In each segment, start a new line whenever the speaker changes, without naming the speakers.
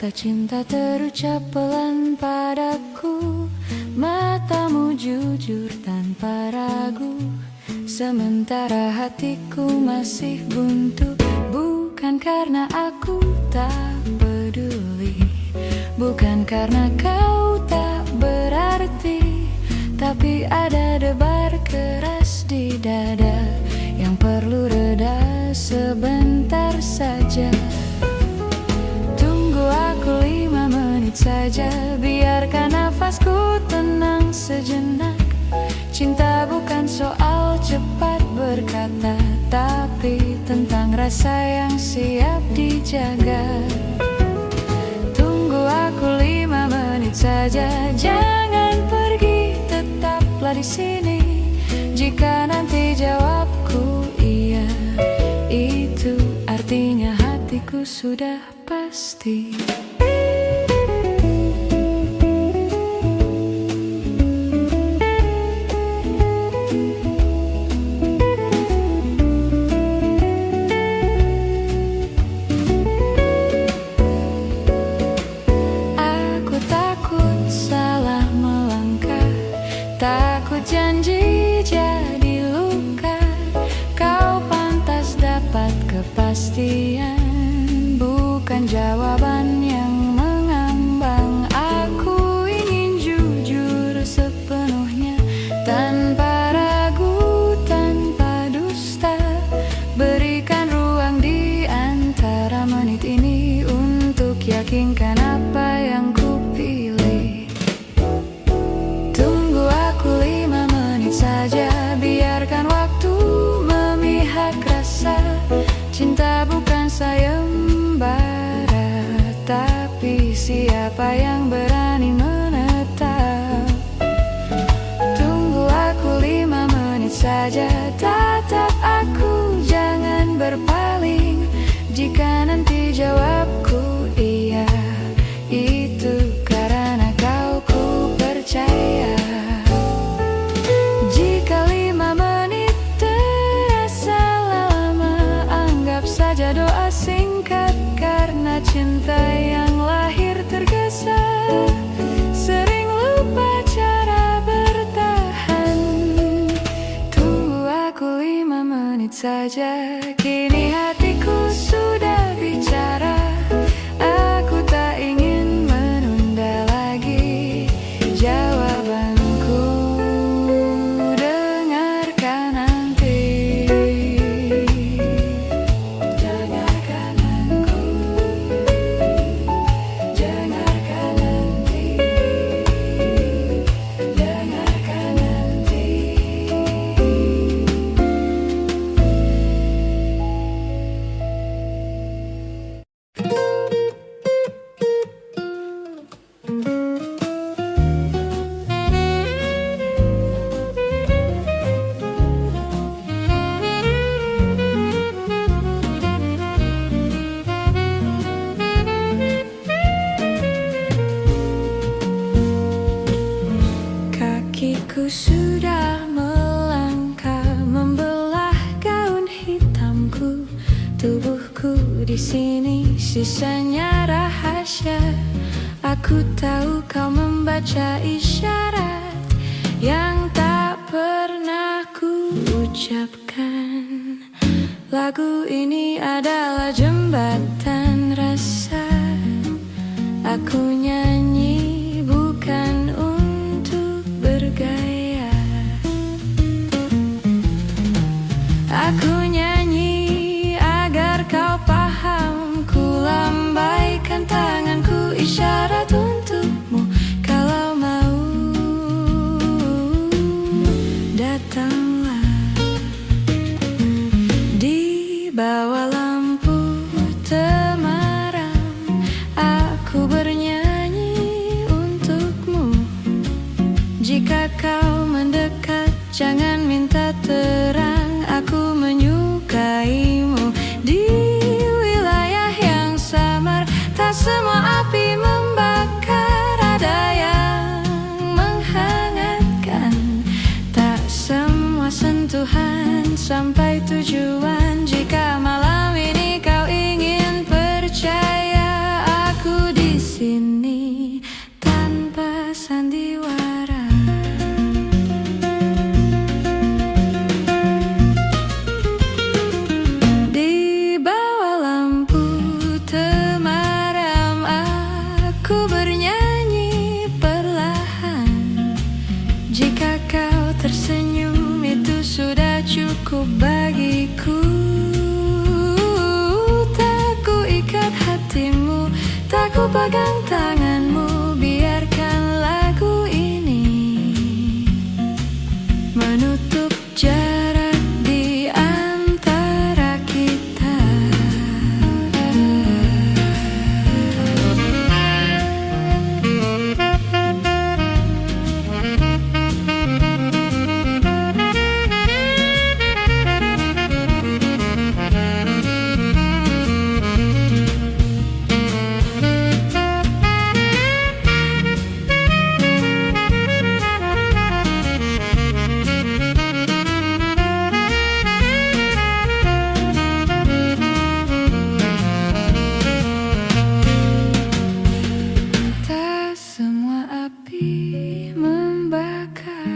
Kata cinta terucap pelan padaku, matamu jujur tanpa ragu, sementara hatiku masih buntu. Bukan karena aku tak peduli, bukan karena kau tak berarti, tapi ada debar keras di dada yang perlu reda sebentar saja. Tunggu aku 5 menit saja, biarkan nafasku tenang sejenak. Cinta bukan soal cepat berkata, tapi tentang rasa yang siap dijaga. Tunggu aku 5 menit saja, jangan pergi, tetaplah di sini. Jika nanti jawabku iya, itu artinya hatiku sudah pasti. Takut janji jadi luka, kau pantas dapat kepastian, bukan jawaban yang mengambang. Aku ingin jujur sepenuhnya, tanpa ragu, tanpa dusta. Berikan ruang di antara menit ini untuk yakinkan apa yang ku pilih. Saja biarkan waktu memihak rasa. Cinta bukan sayembara, tapi siapa yang berani menetap. Tunggu aku 5 menit saja, tatap aku, jangan berpaling. Jika nanti jawabku iya, itu karena kau ku percaya. Doa singkat karena cinta yang lahir tergesa, sering lupa cara bertahan. Tunggu aku 5 menit saja, kini hatiku sudah bicara. Aku tak ingin menunda lagi jawabanku, dengarkan nanti. Kakiku sudah melangkah membelah gaun hitamku, tubuhku di sini sisanya rahasia. Aku tahu kau membaca isyarat yang tak pernah ku ucapkan. Lagu ini adalah jembatan rasa. Aku nyanyi bukan untuk bergaya, aku nyanyi agar kau paham. Ku lambaikan tanganku isyarat untukmu. Kalau mau datanglah di bawah lampu temaram. Aku bernyanyi untukmu. Jika kau mendekat, jangan minta terang. Aku menyukaimu di wilayah yang samar. Tak semua api membakar, ada yang menghangatkan. Tak semua sentuhan sampai tujuan. Jika malam ini kau ingin percaya, aku di cukup bagiku. Tak ku ikat hatimu, tak ku pegang tanganmu. Biarkan lagu ini menutup jarak di antara kita. Tak semua api membakar,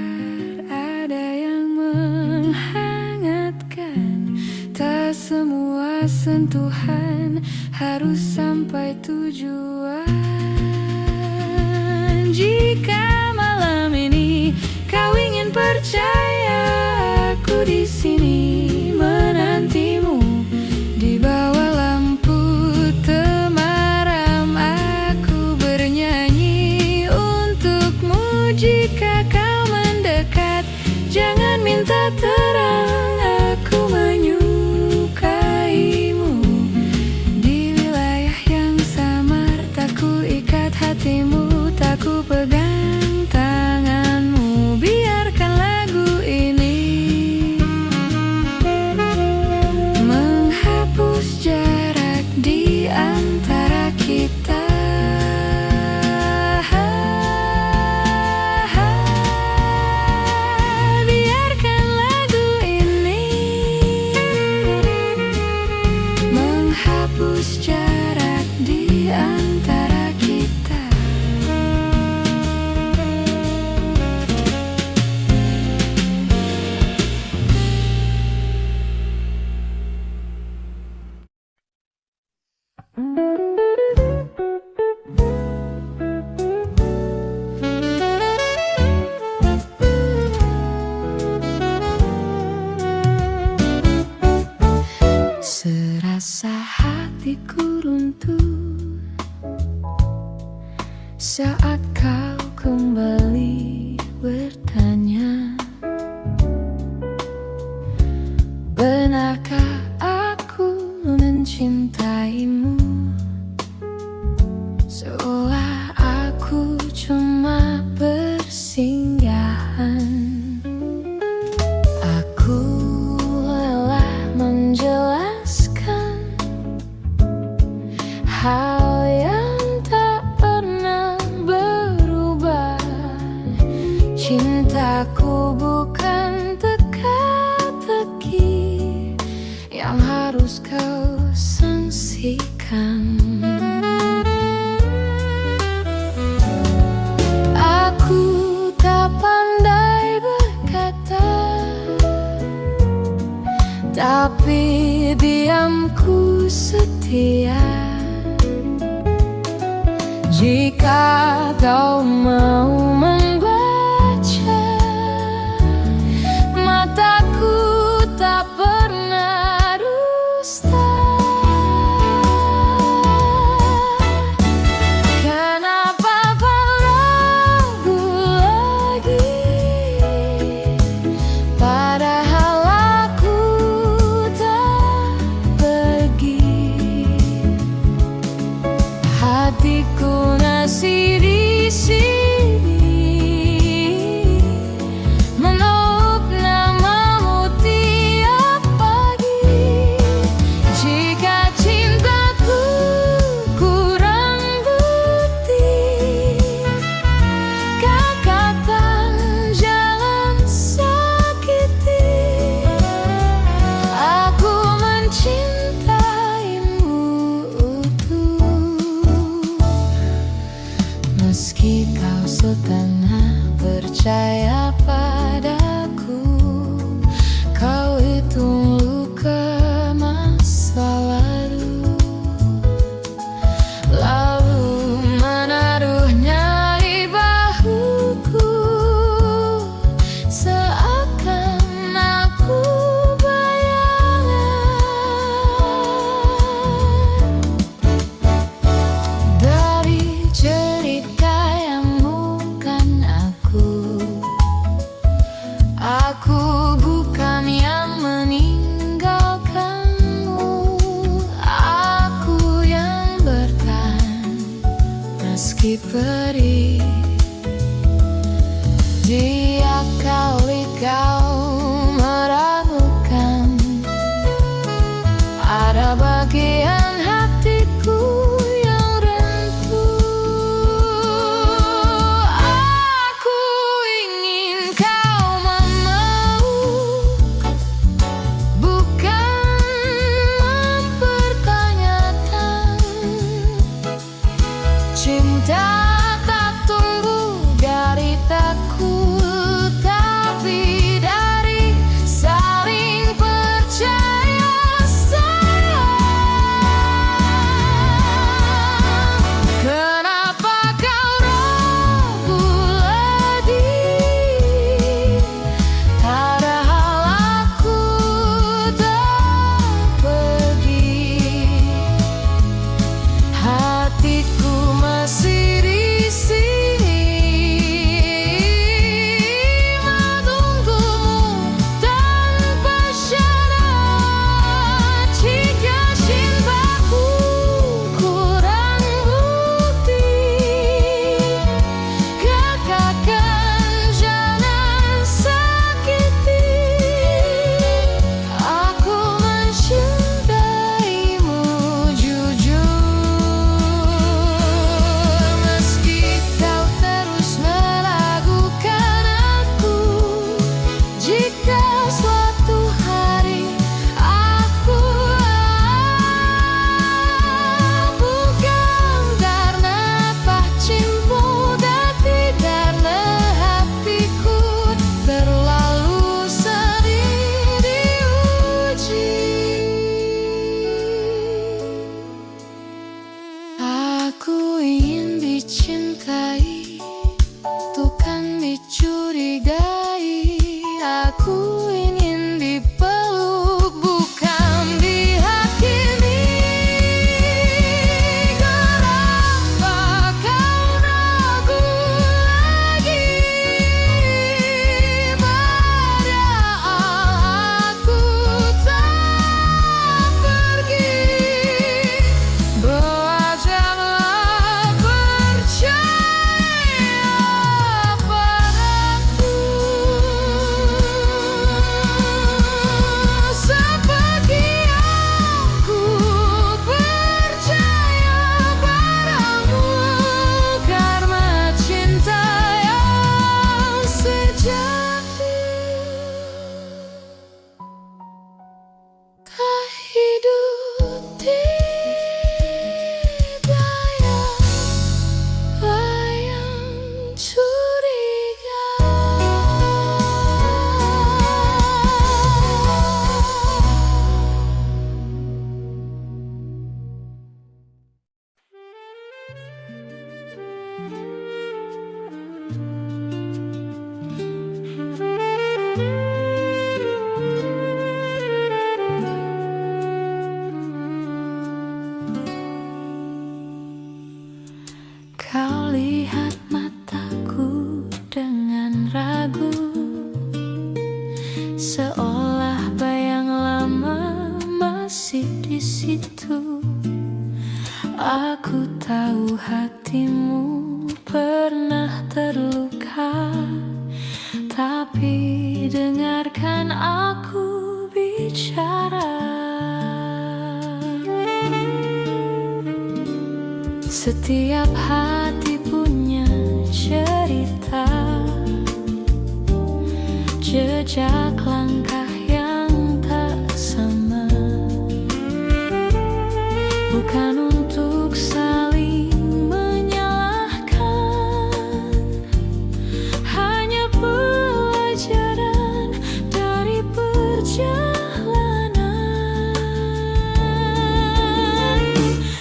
ada yang menghangatkan. Tak semua sentuhan harus sampai tujuan. Jika malam ini kau ingin percaya, aku di sini menantimu. Di bawah lampu temaram aku bernyanyi untukmu. Jika kau mendekat, jangan minta terang, aku menyukaimu. Di wilayah yang samar, tak ku ikat hatimu, tak ku pegang tanganmu. Biarkan lagu ini menghapus jarak di antara kita. Biarkan lagu ini menghapus jarak di antara kita. Serasa hatiku runtuh saat kau kembali bertanya, benarkah aku mencintaimu? Seolah aku cuma persinggahan. Aku lelah menjelaskan hal yang tak pernah berubah. Cintaku bukan teka-teki yang harus kau sangsikan. Aku tak pandai berkata, tapi diamku setia. Jika kau mau membaca, mataku tak pernah dusta. Kenapa kau ragu lagi, padahal aku tak pergi. Hatiku masih di sini. masih di situ. Aku tahu hatimu pernah terluka, tapi dengarkan aku bicara. Setiap hati punya cerita, jejak langkah yang tak sama. Bukan untuk saling menyalahkan, hanya pelajaran dari perjalanan.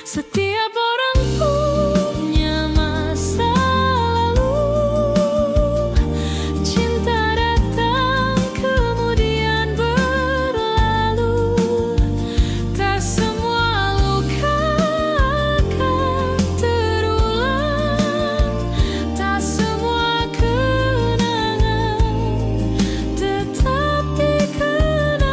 Setiap orang punya masa lalu, cinta datang kemudian berlalu. Tak semua luka akan terulang, tak semua kenangan tetap dikenang.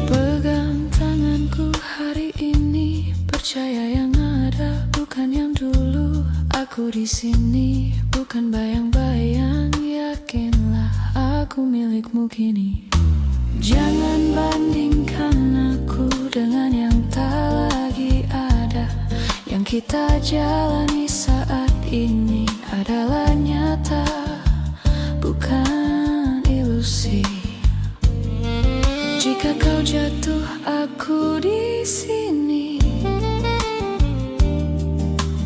Pegang tanganku hari ini, percaya yang ada bukan yang dulu. Aku di sini bukan bayang-bayang, yakinlah aku milikmu kini. Jangan bandingkan aku dengan yang tak lagi ada. Yang kita jalani saat ini adalah nyata, bukan ilusi. Jika kau jatuh, aku di sini,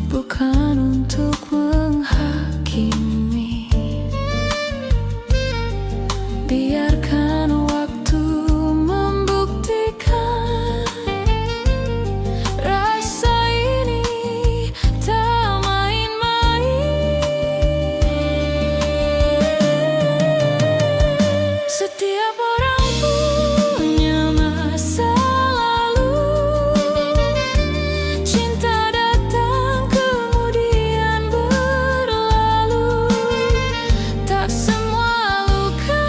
bukan untuk menghakimi. Biarkan waktu membuktikan, rasa ini tak main-main. Setiap orang punya masa lalu, cinta datang kemudian berlalu. Tak semua luka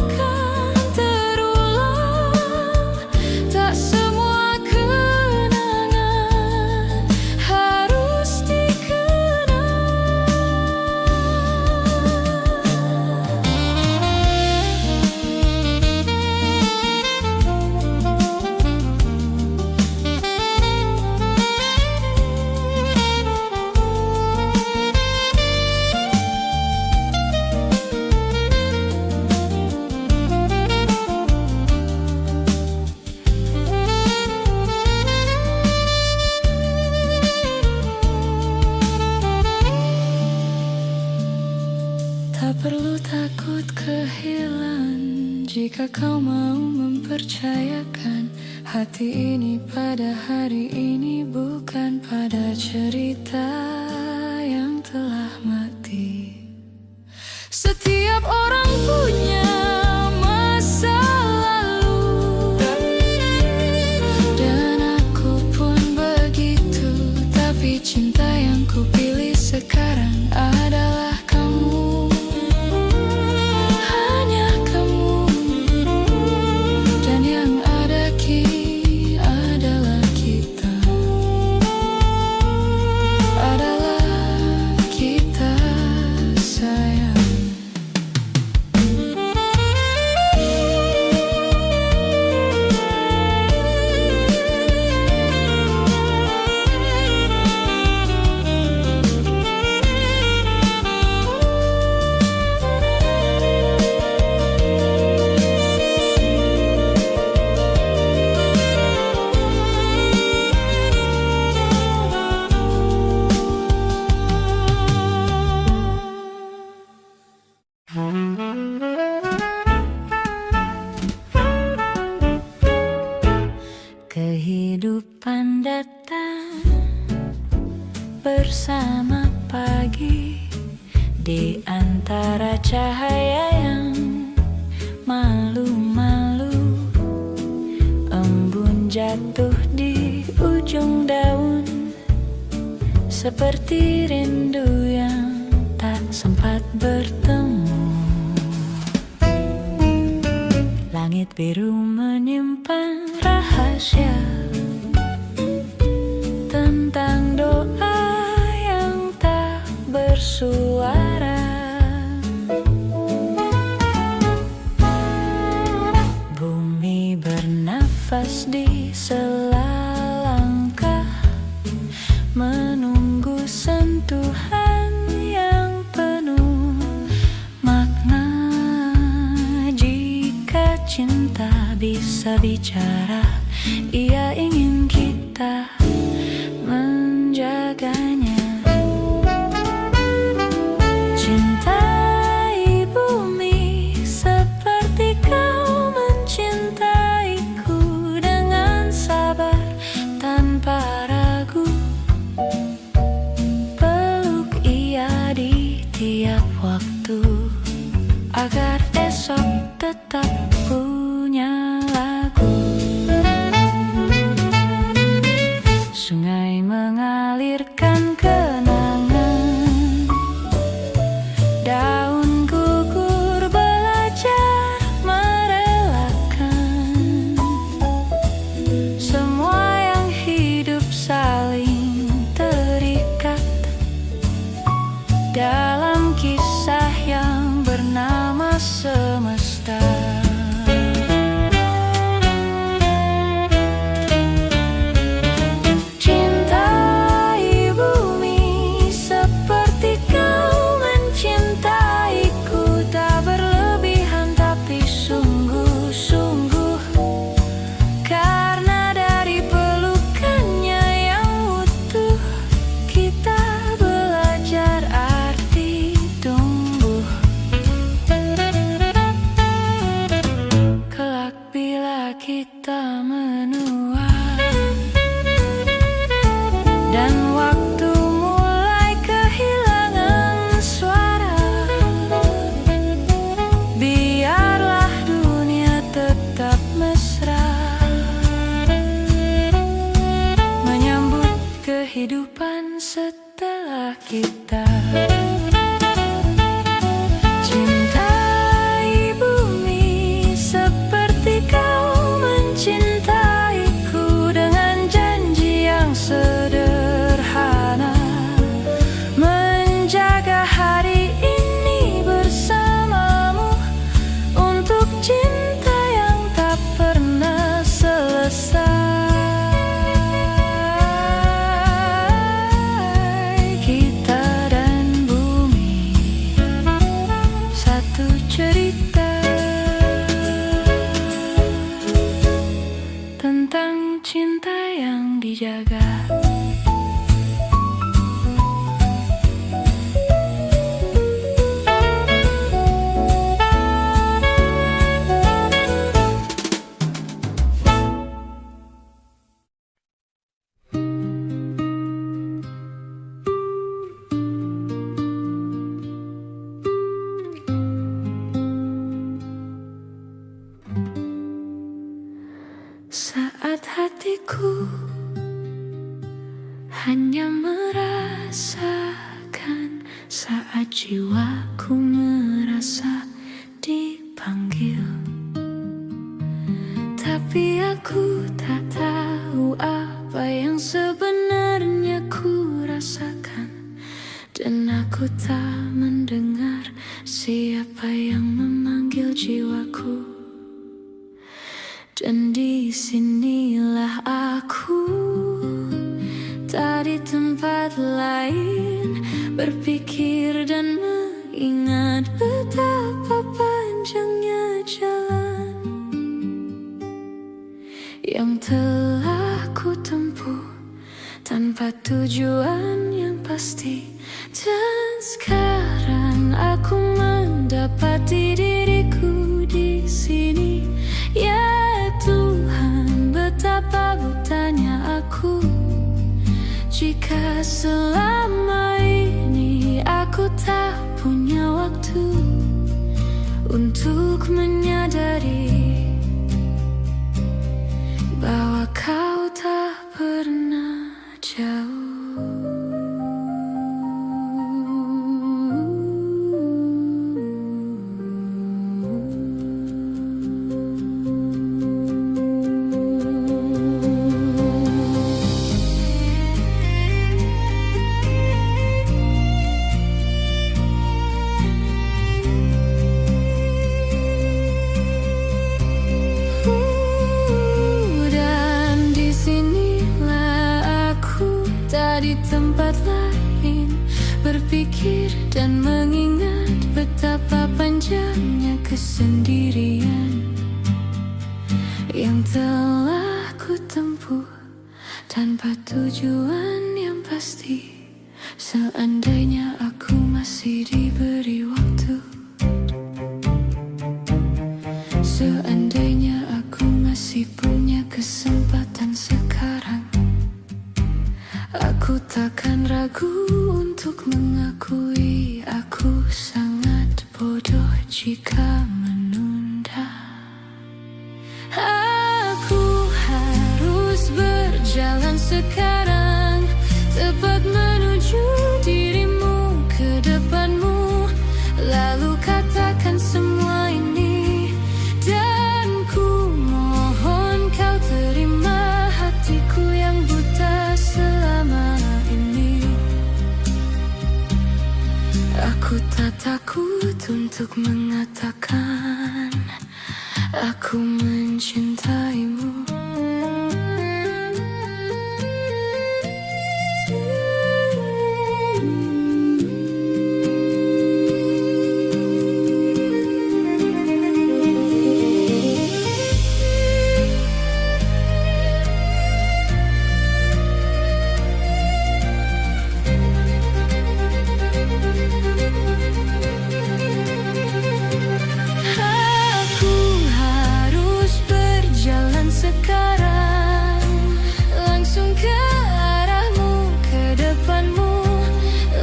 akan terulang, tak semua kenangan harus dikenang. Tak perlu takut kehilangan, jika kau mau mempercayakan hati ini pada hari ini, bukan pada cerita yang telah mati. Setiap orang punya masa lalu, dan aku pun begitu. Tapi cinta yang ku pilih sekarang adalah kamu, hanya kamu. Dan yang ada kini adalah kita, adalah kita sayang. Kehidupan datang bersama pagi, di antara cahaya yang malu-malu. Embun jatuh di ujung daun, seperti rindu yang tak sempat bertemu. Langit biru menyimpan rahasia tentang doa yang tak bersuara. Bumi bernafas di sela langkah, menunggu sentuhan yang penuh makna. Jika cinta bisa bicara, ia ingin kita menjaganya. Cintai bumi seperti kau mencintaiku, dengan sabar tanpa ragu. Peluk ia di tiap waktu, agar esok tetap punya lagu. Sungai mengalirkan kenangan, daun gugur belajar merelakan. Semua yang hidup saling terikat dalam kisah yang bernama semesta. Cintai bumi seperti kau mencintaiku, tak berlebihan tapi sungguh-sungguh. Karena dari pelukannya yang utuh, kita belajar arti tumbuh. Kelak bila kita menua dan waktu mulai kehilangan suara, biarlah dunia tetap mesra menyambut kehidupan setelah kita. Cintai bumi seperti kau mencintaiku, dengan janji yang sederhana, menjaga hari ini bersamamu, untuk cinta yang tak pernah selesai. Kita dan bumi satu cerita tentang cinta yang dijaga. Saat hatiku hanya merasakan, saat jiwaku merasa dipanggil, tapi aku tak tahu apa yang sebenarnya ku rasakan, dan aku tak mendengar siapa yang memanggil jiwaku. Dan di sinilah aku, tak di tempat lain, berpikir dan mengingat betapa panjangnya jalan yang telah ku tempuh tanpa tujuan yang pasti. Dan sekarang aku mendapati diriku di sini. Ya Tuhan, betapa butanya aku, jika selama ini aku tak punya waktu untuk menyadari bahwa kau tak pernah jauh. Seandainya aku masih punya kesempatan sekarang, aku takkan ragu untuk mengakui aku sangat bodoh jika menunda. Aku harus berjalan sekarang, tepat menuju dirimu, ke depanmu. Lalu katakan semua ini, dan ku mohon kau terima hatiku yang buta selama ini. Aku tak takut untuk mengatakan aku mencintaimu. Sekarang langsung ke arahmu, ke depanmu.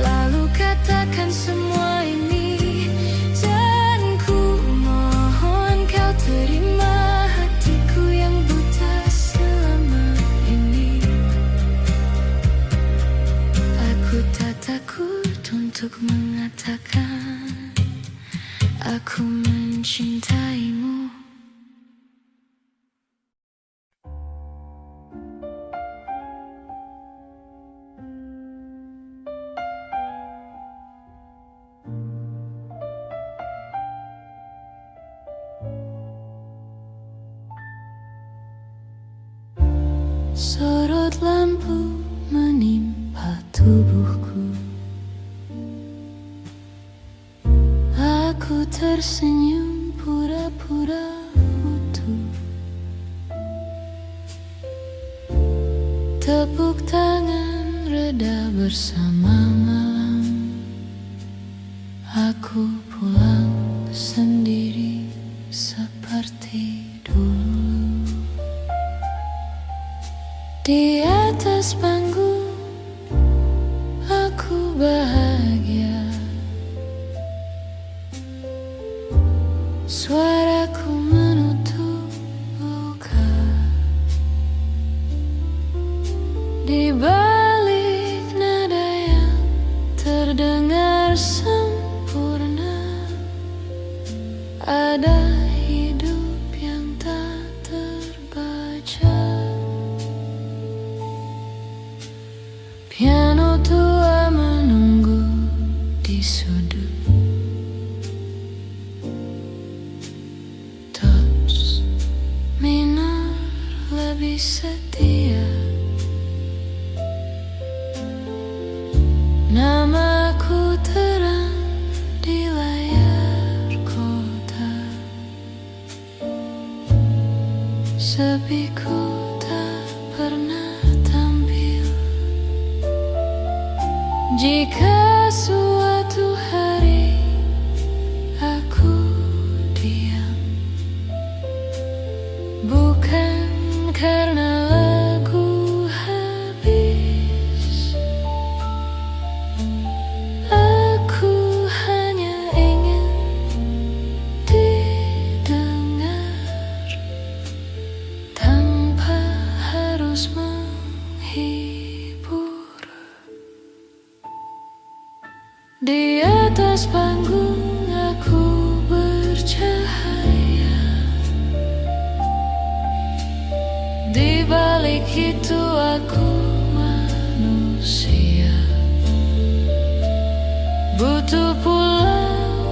Lalu katakan semua ini, dan ku mohon kau terima hatiku yang buta selama ini. Aku tak takut untuk mengatakan aku mencintaimu. Sorot lampu menimpa tubuhku. Aku tersenyum pura-pura utuh. Tepuk tangan reda bersama malam. Aku pulang sendiri seperti dulu. Di atas panggung aku bahagia. Suaraku menutup luka. Di balik nada yang terdengar sempurna, ada hidup yang tak terbaca. Piano tua menunggu di sudut. Tops minor lebih setia. Namaku terang di layar kota. Sepiku tak pernah tampil. Jika suatu hari aku diam, bukan karena lagu habis, aku hanya ingin didengar tanpa harus menghibur. Di atas panggung aku bercahaya. Di balik itu aku manusia. Butuh pulang,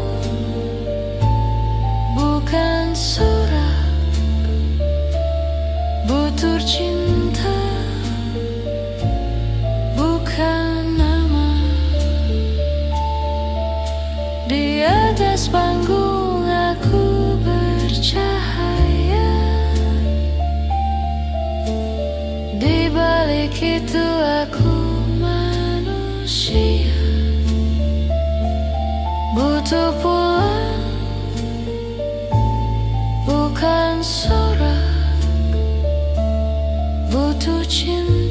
bukan sorak. Butuh cinta, bukan nama. Di atas panggung aku bercahaya. Di balik itu aku manusia. Butuh pulang, bukan sorak, butuh cinta.